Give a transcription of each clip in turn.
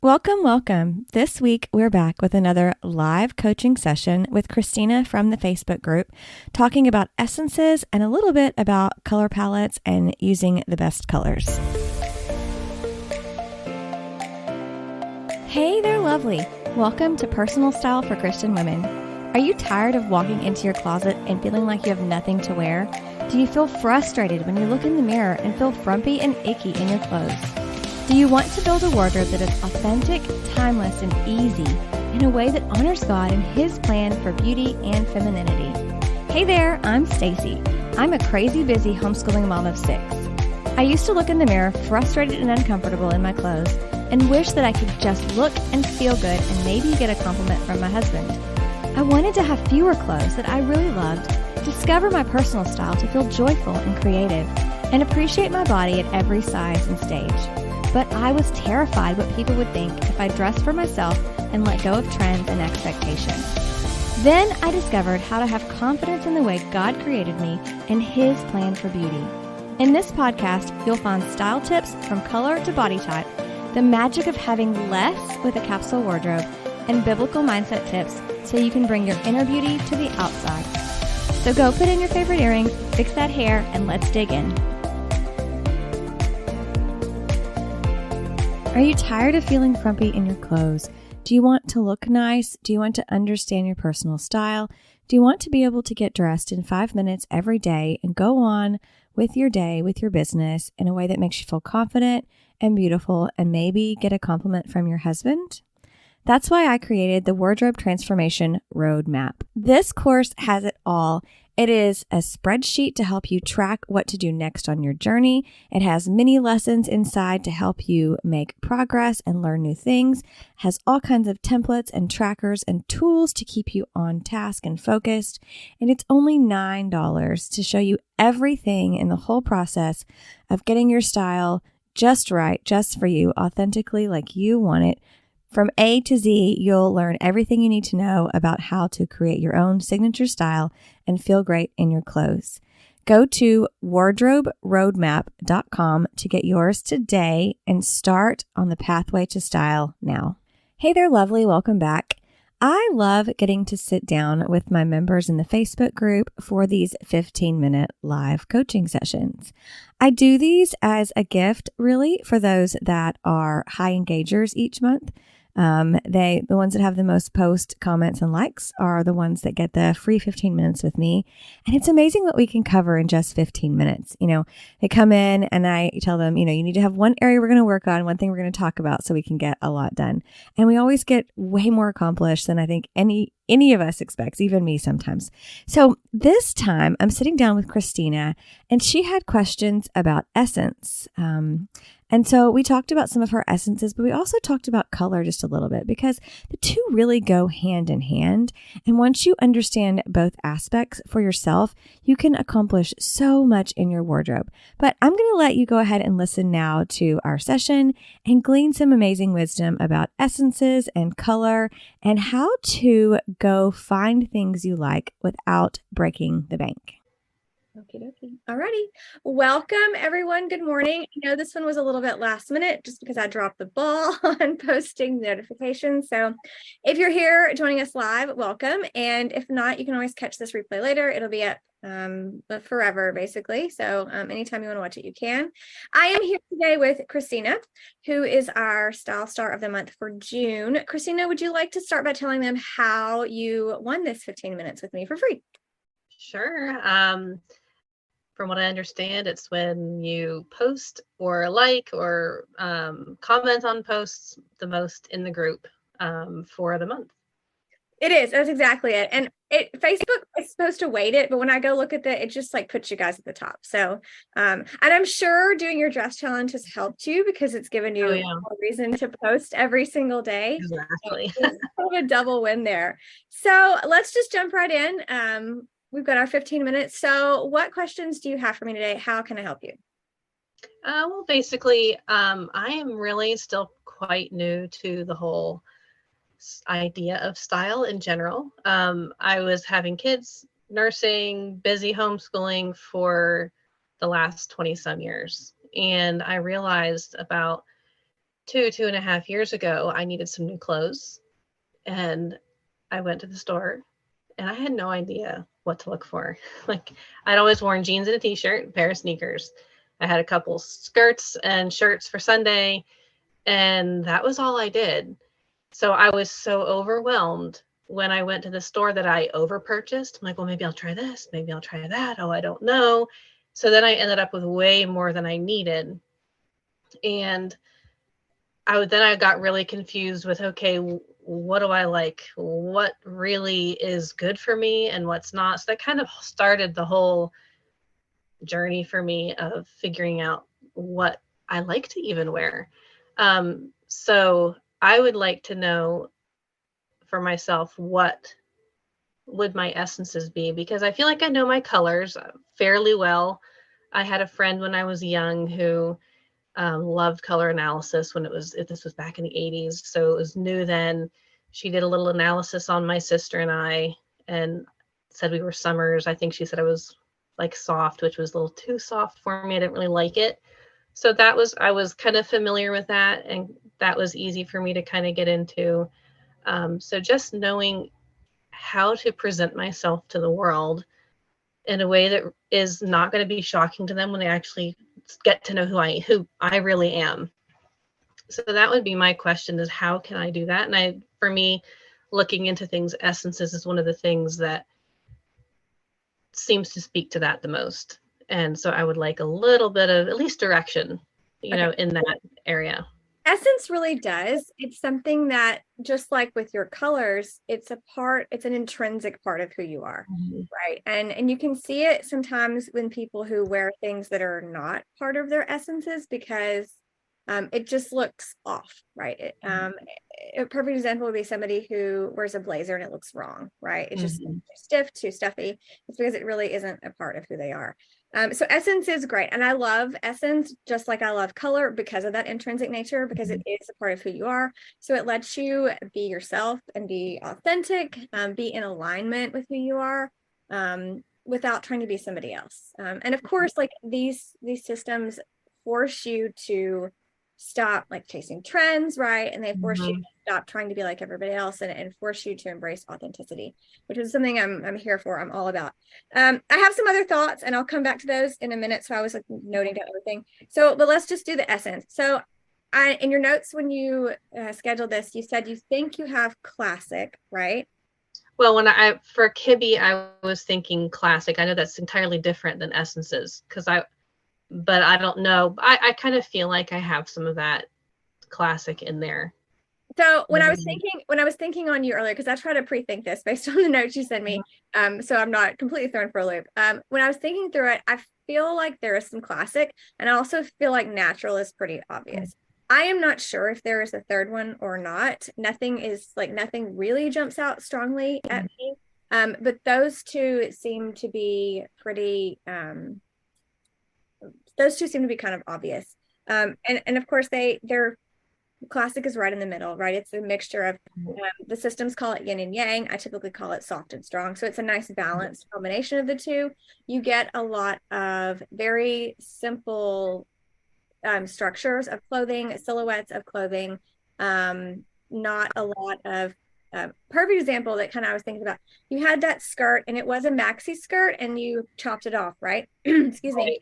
Welcome, welcome. This week, we're back with another live coaching session with Christina from the Facebook group, talking about essences and a little bit about color palettes and using the best colors. Hey there, lovely. Welcome to Personal Style for Christian Women. Are you tired of walking into your closet and feeling like you have nothing to wear? Do you feel frustrated when you look in the mirror and feel frumpy and icky in your clothes? Do you want to build a wardrobe that is authentic, timeless, and easy in a way that honors God and His plan for beauty and femininity? Hey there, I'm Stacy. I'm a crazy busy homeschooling mom of 6. I used to look in the mirror frustrated and uncomfortable in my clothes and wish that I could just look and feel good and maybe get a compliment from my husband. I wanted to have fewer clothes that I really loved, discover my personal style to feel joyful and creative, and appreciate my body at every size and stage. But I was terrified what people would think if I dressed for myself and let go of trends and expectations. Then I discovered how to have confidence in the way God created me and His plan for beauty. In this podcast, you'll find style tips from color to body type, the magic of having less with a capsule wardrobe, and biblical mindset tips so you can bring your inner beauty to the outside. So go put in your favorite earrings, fix that hair, and let's dig in. Are you tired of feeling frumpy in your clothes? Do you want to look nice? Do you want to understand your personal style? Do you want to be able to get dressed in 5 minutes every day and go on with your day, with your business in a way that makes you feel confident and beautiful and maybe get a compliment from your husband? That's why I created the Wardrobe Transformation Roadmap. This course has it all. It is a spreadsheet to help you track what to do next on your journey. It has mini lessons inside to help you make progress and learn new things. It has all kinds of templates and trackers and tools to keep you on task and focused. And it's only $9 to show you everything in the whole process of getting your style just right, just for you, authentically like you want it. From A to Z, you'll learn everything you need to know about how to create your own signature style and feel great in your clothes. Go to wardroberoadmap.com to get yours today and start on the pathway to style now. Hey there, lovely. Welcome back. I love getting to sit down with my members in the Facebook group for these 15-minute live coaching sessions. I do these as a gift, really, for those that are high engagers each month. The ones that have the most post comments and likes are the ones that get the free 15 minutes with me. And it's amazing what we can cover in just 15 minutes. They come in and I tell them, you need to have one area we're going to work on, one thing we're going to talk about so we can get a lot done. And we always get way more accomplished than I think any of us expects, even me sometimes. So this time I'm sitting down with Christina and she had questions about essence. And so we talked about some of her essences, but we also talked about color just a little bit because the two really go hand in hand. And once you understand both aspects for yourself, you can accomplish so much in your wardrobe. But I'm going to let you go ahead and listen now to our session and glean some amazing wisdom about essences and color and how to go find things you like without breaking the bank. Okie dokie. Alrighty. Welcome, everyone. Good morning. I know this one was a little bit last minute just because I dropped the ball on posting notifications. So if you're here joining us live, welcome. And if not, you can always catch this replay later. It'll be up forever, basically. So anytime you want to watch it, you can. I am here today with Christina, who is our Style Star of the Month for June. Christina, would you like to start by telling them how you won this 15 minutes with me for free? Sure. From what I understand, it's when you post or like or comment on posts the most in the group for the month. It is. That's exactly it. And Facebook is supposed to weight it, but when I go look at it just like puts you guys at the top. So, and I'm sure doing your dress challenge has helped you because it's given you a reason to post every single day. Exactly. So it's kind of a double win there. So let's just jump right in. We've got our 15 minutes. So what questions do you have for me today? How can I help you? Well, basically, I am really still quite new to the whole idea of style in general. I was having kids, nursing, busy homeschooling for the last 20 some years. And I realized about two and a half years ago, I needed some new clothes, and I went to the store, and I had no idea what to look for. Like, I'd always worn jeans and a t-shirt, a pair of sneakers. I had a couple skirts and shirts for Sunday, and that was all I did. So I was so overwhelmed when I went to the store that I over purchased. I'm like, well, maybe I'll try this, maybe I'll try that. Oh, I don't know. So then I ended up with way more than I needed. And I got really confused with, okay, what do I like? What really is good for me and what's not? So that kind of started the whole journey for me of figuring out what I like to even wear. So I would like to know for myself, what would my essences be? Because I feel like I know my colors fairly well. I had a friend when I was young who loved color analysis this was back in the 80s. So it was new then. She did a little analysis on my sister and I, and said we were summers. I think she said I was like soft, which was a little too soft for me. I didn't really like it. So I was kind of familiar with that, and that was easy for me to kind of get into. So just knowing how to present myself to the world in a way that is not going to be shocking to them when they actually get to know who I really am. So that would be my question, is how can I do that? And for me, looking into things, essences is one of the things that seems to speak to that the most. And so I would like a little bit of at least direction, in that area. Essence really does. It's something that, just like with your colors, it's an intrinsic part of who you are, right? And you can see it sometimes when people who wear things that are not part of their essences, because it just looks off, right? A perfect example would be somebody who wears a blazer and it looks wrong, right? It's just too stiff, too stuffy. It's because it really isn't a part of who they are. So essence is great. And I love essence, just like I love color, because of that intrinsic nature, because it is a part of who you are. So it lets you be yourself and be authentic, be in alignment with who you are, without trying to be somebody else. And of course, like these systems force you to stop like chasing trends, right? And they force you to stop trying to be like everybody else, and force you to embrace authenticity, which is something I'm here for. I'm all about. I have some other thoughts, and I'll come back to those in a minute. So I was like noting down everything. So, but let's just do the essence. So in your notes, when you scheduled this, you said you think you have classic, right? Well, for Kibbe, I was thinking classic. I know that's entirely different than essences, but I don't know. I kind of feel like I have some of that classic in there. So when I was thinking on you earlier, because I try to pre-think this based on the notes you sent me, so I'm not completely thrown for a loop. When I was thinking through it, I feel like there is some classic, and I also feel like natural is pretty obvious. I am not sure if there is a third one or not. Nothing really jumps out strongly at me. But those two seem to be kind of obvious. And of course they're classic is right in the middle, right? It's a mixture of the systems call it yin and yang. I typically call it soft and strong. So it's a nice balanced combination of the two. You get a lot of very simple structures of clothing, silhouettes of clothing, not a lot of perfect example that kind of I was thinking about. You had that skirt, and it was a maxi skirt, and you chopped it off, right? Excuse me.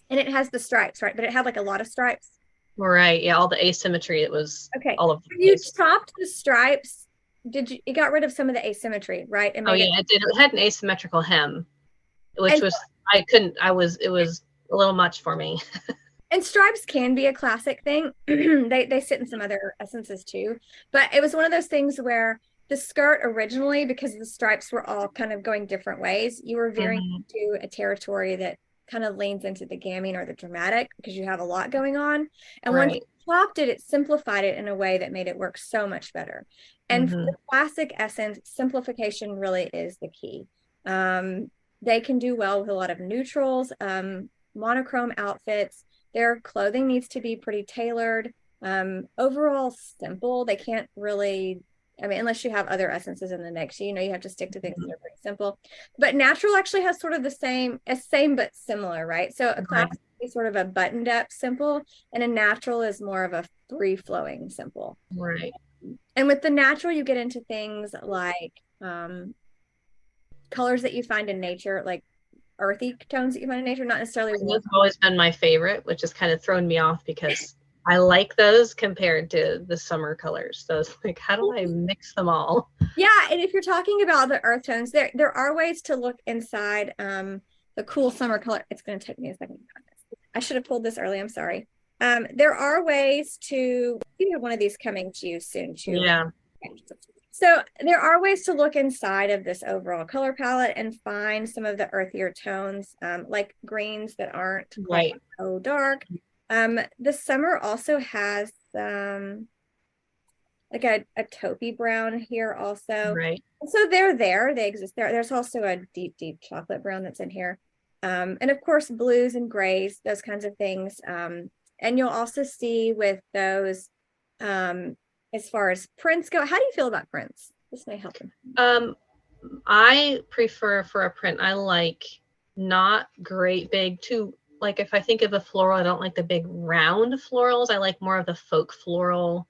And it has the stripes, right? But it had like a lot of stripes. Right. Yeah. All the asymmetry. It was okay. all of you chopped the stripes. It got rid of some of the asymmetry, right? It did. It had an asymmetrical hem, which it was a little much for me. And stripes can be a classic thing. They sit in some other essences too. But it was one of those things where the skirt originally, because the stripes were all kind of going different ways, you were veering into a territory that kind of leans into the gaming or the dramatic, because you have a lot going on. And once you chopped it, it simplified it in a way that made it work so much better. And for the classic essence, simplification really is the key. They can do well with a lot of neutrals, monochrome outfits. Their clothing needs to be pretty tailored, overall simple. They can't really, unless you have other essences in the mix, you have to stick to things that are pretty simple. But natural actually has sort of the same but similar, right? So a classic is sort of a buttoned up simple, and a natural is more of a free flowing, simple. Right. And with the natural, you get into things like colors that you find in nature, like earthy tones that you find in nature, not necessarily And warm. those have always been my favorite, which has kind of thrown me off because I like those compared to the summer colors. So it's like, how do I mix them all? Yeah, and if you're talking about the earth tones, there are ways to look inside the cool summer color. It's going to take me a second to find this. I should have pulled this early. I'm sorry. There are ways to. You have one of these coming to you soon too. Yeah. So there are ways to look inside of this overall color palette and find some of the earthier tones, like greens that aren't quite Right. so dark. The summer also has like a taupey brown here also. Right. So they're there, they exist there. There's also a deep chocolate brown that's in here. And of course, blues and grays, those kinds of things. And you'll also see with those, as far as prints go, how do you feel about prints? This may help them. I prefer for a print, I like not great big too. Like if I think of a floral, I don't like the big round florals. I like more of the folk floral,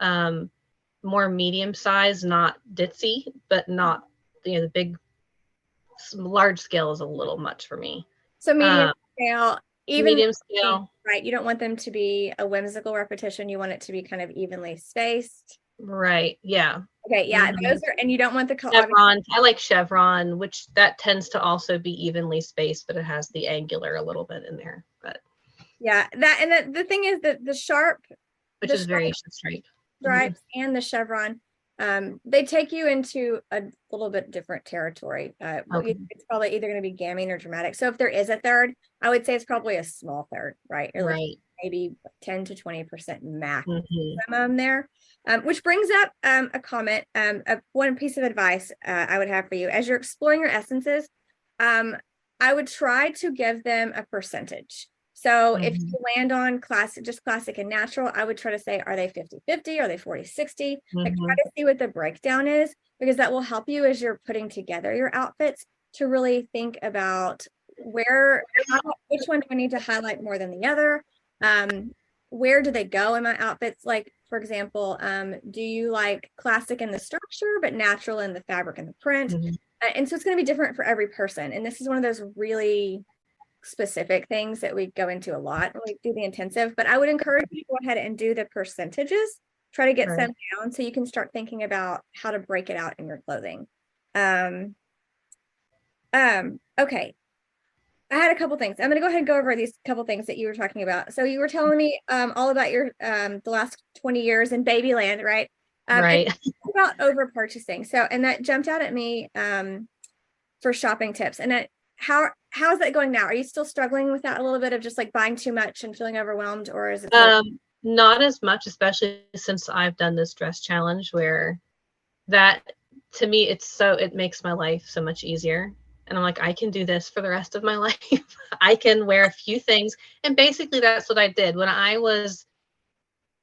more medium size, not ditzy, but not, the big, large scale is a little much for me. So medium scale, even Medium scale. right. You don't want them to be a whimsical repetition. You want it to be kind of evenly spaced. Right. Yeah. Okay, yeah, those are, and you don't want the color. Chevron. I like chevron, which that tends to also be evenly spaced, but it has the angular a little bit in there. But yeah, that, and the thing is that the sharp, which is variation stripe. stripes and the chevron, they take you into a little bit different territory. Okay. It's probably either going to be gaming or dramatic. So if there is a third, I would say it's probably a small third, right? You're Right. like maybe 10 to 20% max Mm-hmm. there. Which brings up a comment, one piece of advice I would have for you as you're exploring your essences. I would try to give them a percentage. So if Mm-hmm. you land on classic, just classic and natural, I would try to say, are they 50-50? Are they 40-60? Like try to see what the breakdown is, because that will help you as you're putting together your outfits to really think about which one do I need to highlight more than the other? Where do they go in my outfits? Like, for example, do you like classic in the structure, but natural in the fabric and the print? Mm-hmm. And so it's going to be different for every person. And this is one of those really specific things that we go into a lot when we do the intensive, but I would encourage you to go ahead and do the percentages, try to get some down so you can start thinking about how to break it out in your clothing. Okay. I had a couple things. I'm going to go ahead and go over these couple things that you were talking about. So you were telling me all about your the last 20 years in Babyland, right? Right. About over purchasing. So, and that jumped out at me for shopping tips. And how's that going now? Are you still struggling with that a little bit of just like buying too much and feeling overwhelmed, or is it not as much, especially since I've done this dress challenge, where that, to me, it makes my life so much easier. And I'm like, I can do this for the rest of my life. I can wear a few things. And basically that's what I did when I was,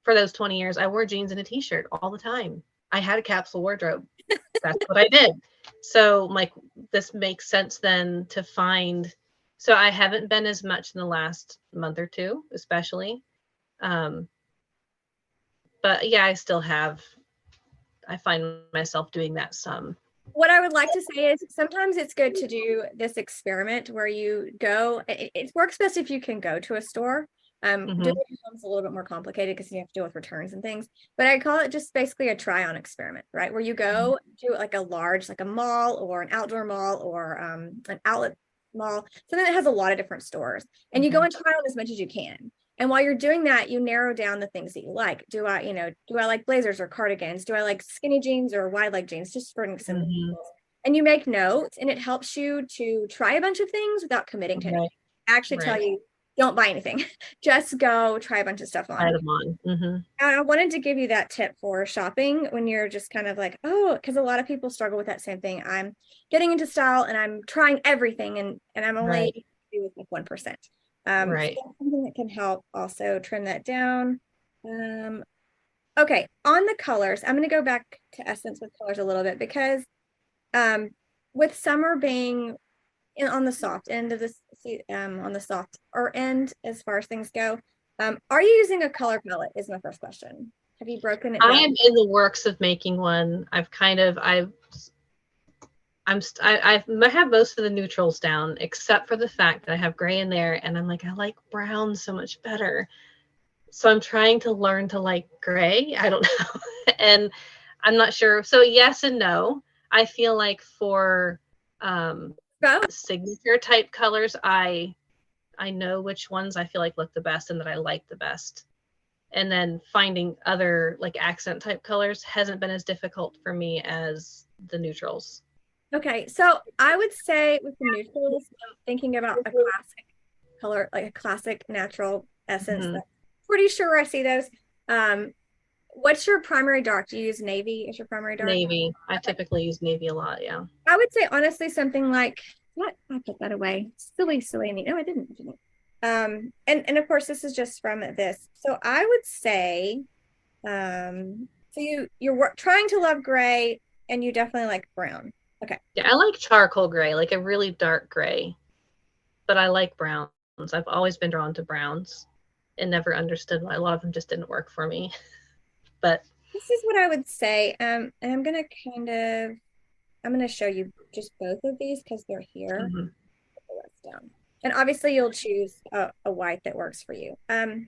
for those 20 years, I wore jeans and a t-shirt all the time. I had a capsule wardrobe. That's what I did. So like, this makes sense then to find. So I haven't been as much in the last month or two, especially. But yeah, I find myself doing that some. What I would like to say is sometimes it's good to do this experiment where you go, it works best if you can go to a store. Doing it becomes a little bit more complicated because you have to deal with returns and things. But I call it just basically a try-on experiment, right? Where you go to like a large, like a mall or an outdoor mall or an outlet mall, something that has a lot of different stores, and you go and try on as much as you can. And while you're doing that, you narrow down the things that you like. Do I like blazers or cardigans? Do I like skinny jeans or wide leg jeans? Just for example. And you make notes, and it helps you to try a bunch of things without committing to anything. I actually tell you, don't buy anything. Just go try a bunch of stuff on. Try them on. And I wanted to give you that tip for shopping when you're just kind of like, oh, because a lot of people struggle with that same thing. I'm getting into style and I'm trying everything, and I'm only with like 1%. So that's something that can help also trim that down. Okay, on the colors, I'm going to go back to essence with colors a little bit because with summer being on the soft end of this, on the soft or end as far as things go, Are you using a color palette is my first question. Have you broken it I down? am in the works of making one. I have most of the neutrals down, except for the fact that I have gray in there, and I'm like, I like brown so much better. So I'm trying to learn to like gray. I don't know. And I'm not sure. So yes and no. I feel like for Both? signature type colors, I know which ones I feel like look the best and that I like the best. And then finding other like accent type colors hasn't been as difficult for me as the neutrals. Okay, so I would say with the neutrals, I'm thinking about a classic color, like a classic natural essence. Mm-hmm. Pretty sure I see those. Um, what's your primary dark? Do you use navy as your primary dark? Navy. I Okay. typically use navy a lot. Yeah. I would say honestly something like what? I put that away. Silly me. No, I didn't. And of course this is just from this. So I would say, so you're trying to love gray, and you definitely like brown. Okay. Yeah. I like charcoal gray, like a really dark gray, but I like browns. I've always been drawn to browns and never understood why a lot of them just didn't work for me. But This is what I would say. And I'm gonna show you just both of these because they're here. mm-hmm, Put the rest down. And obviously you'll choose a white that works for you. And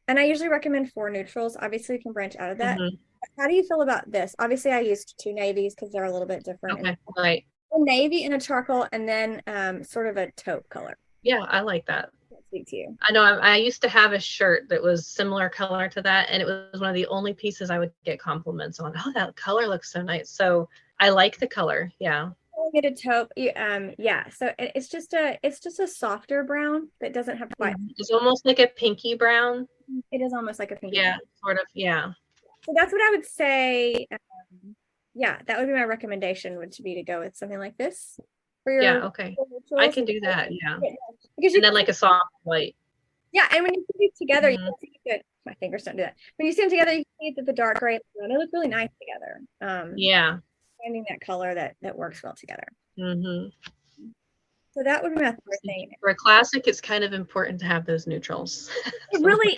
I usually recommend 4 neutrals. Obviously you can branch out of that. mm-hmm. How do you feel about this? Obviously I used 2 navies because they're a little bit different. Okay. All right. A navy and a charcoal, and then sort of a taupe color. Yeah, I like that. Speak to you. I know I used to have a shirt that was similar color to that, and it was one of the only pieces I would get compliments on. Oh, that color looks so nice. So I like the color. Yeah. Get a taupe. Yeah. So it's just a softer brown that doesn't have quite. It's almost like a pinky brown. It is almost like a pinky. Yeah, sort of. Yeah. So that's what I would say. Yeah, that would be my recommendation would to be to go with something like this for your. Yeah. Okay. I can do that. Yeah. Because And then like a soft white. yeah, and when you put these together, you Mhm. can see that my fingers don't do that. When you see them together, you can see that the dark gray and the brown, they look really nice together. Yeah. Finding that color that works well together. Mm-hmm. So that would be my third thing. For a classic, it's kind of important to have those neutrals. It So, really,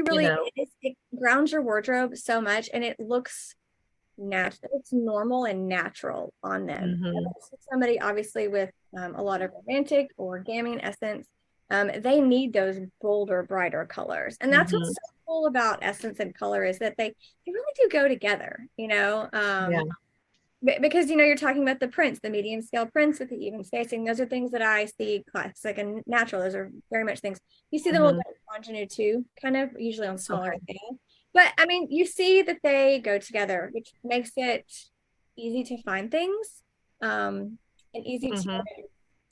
like, it grounds your wardrobe so much, and it looks natural. It's normal and natural on them. mhm. Somebody obviously with a lot of romantic or gaming essence, they need those bolder, brighter colors, and that's what's Mhm. so cool about essence and color is that they really do go together. Yeah. Because you're talking about the prints, the medium scale prints with the even spacing. Those are things that I see classic and natural. Those are very much things you see them a little Mhm. bit ingenue too, kind of usually on smaller Okay. scale. But I mean, you see that they go together, which makes it easy to find things, and easy Mhm.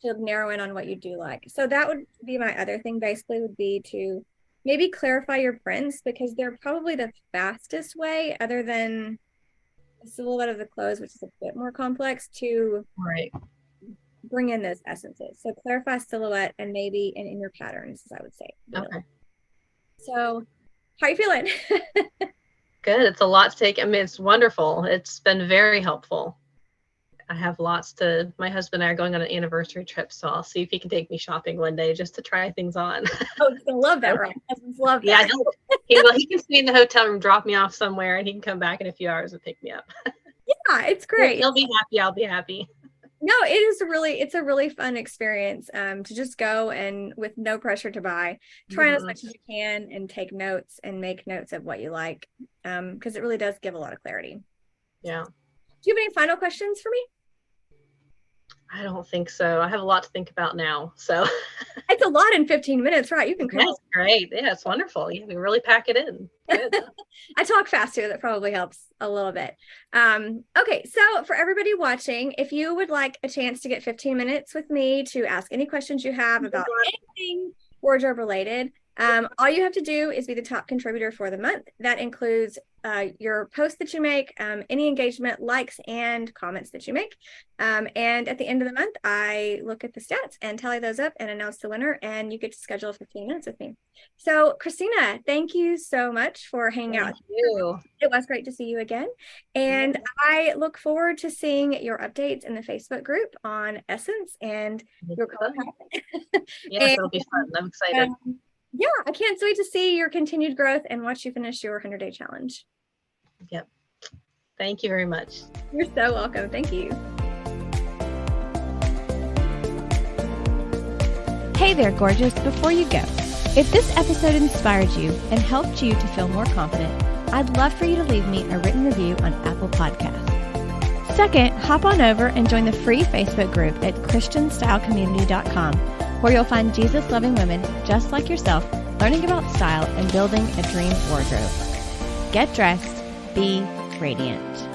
to narrow in on what you do like. So that would be my other thing. Basically, would be to maybe clarify your prints because they're probably the fastest way, other than the silhouette of the clothes, which is a bit more complex, to Right. bring in those essences. So clarify silhouette and maybe in your patterns, as I would say. Really. Okay. So how are you feeling? Good. It's a lot to take. I mean, it's wonderful. It's been very helpful. I have my husband and I are going on an anniversary trip, so I'll see if he can take me shopping one day just to try things on. Oh, he's gonna love that, right? Husbands love that. Yeah, he can stay in the hotel room, drop me off somewhere, and he can come back in a few hours and pick me up. Yeah, it's great. He'll be happy. I'll be happy. No, it's a really fun experience to just go and with no pressure to buy, try as much as you can and take notes and make notes of what you like, because it really does give a lot of clarity. Yeah. Do you have any final questions for me? I don't think so. I have a lot to think about now. So It's a lot in 15 minutes, right? You can come that's great. Yeah, it's wonderful. You can really pack it in. Good. I talk fast too. That probably helps a little bit. Okay, so for everybody watching, if you would like a chance to get 15 minutes with me to ask any questions you have about anything wardrobe related, all you have to do is be the top contributor for the month. That includes your posts that you make, any engagement, likes, and comments that you make. And at the end of the month, I look at the stats and tally those up and announce the winner, and you get to schedule 15 minutes with me. So, Christina, thank you so much for hanging out. Thank you. It was great to see you again. And I look forward to seeing your updates in the Facebook group on Essence and your color palette. Yes, it'll be fun. I'm excited. Yeah, I can't wait to see your continued growth and watch you finish your 100-day challenge. Yep. Thank you very much. You're so welcome. Thank you. Hey there, gorgeous. Before you go, if this episode inspired you and helped you to feel more confident, I'd love for you to leave me a written review on Apple Podcasts. Second, hop on over and join the free Facebook group at christianstylecommunity.com, where you'll find Jesus-loving women just like yourself learning about style and building a dream wardrobe. Get dressed, be radiant.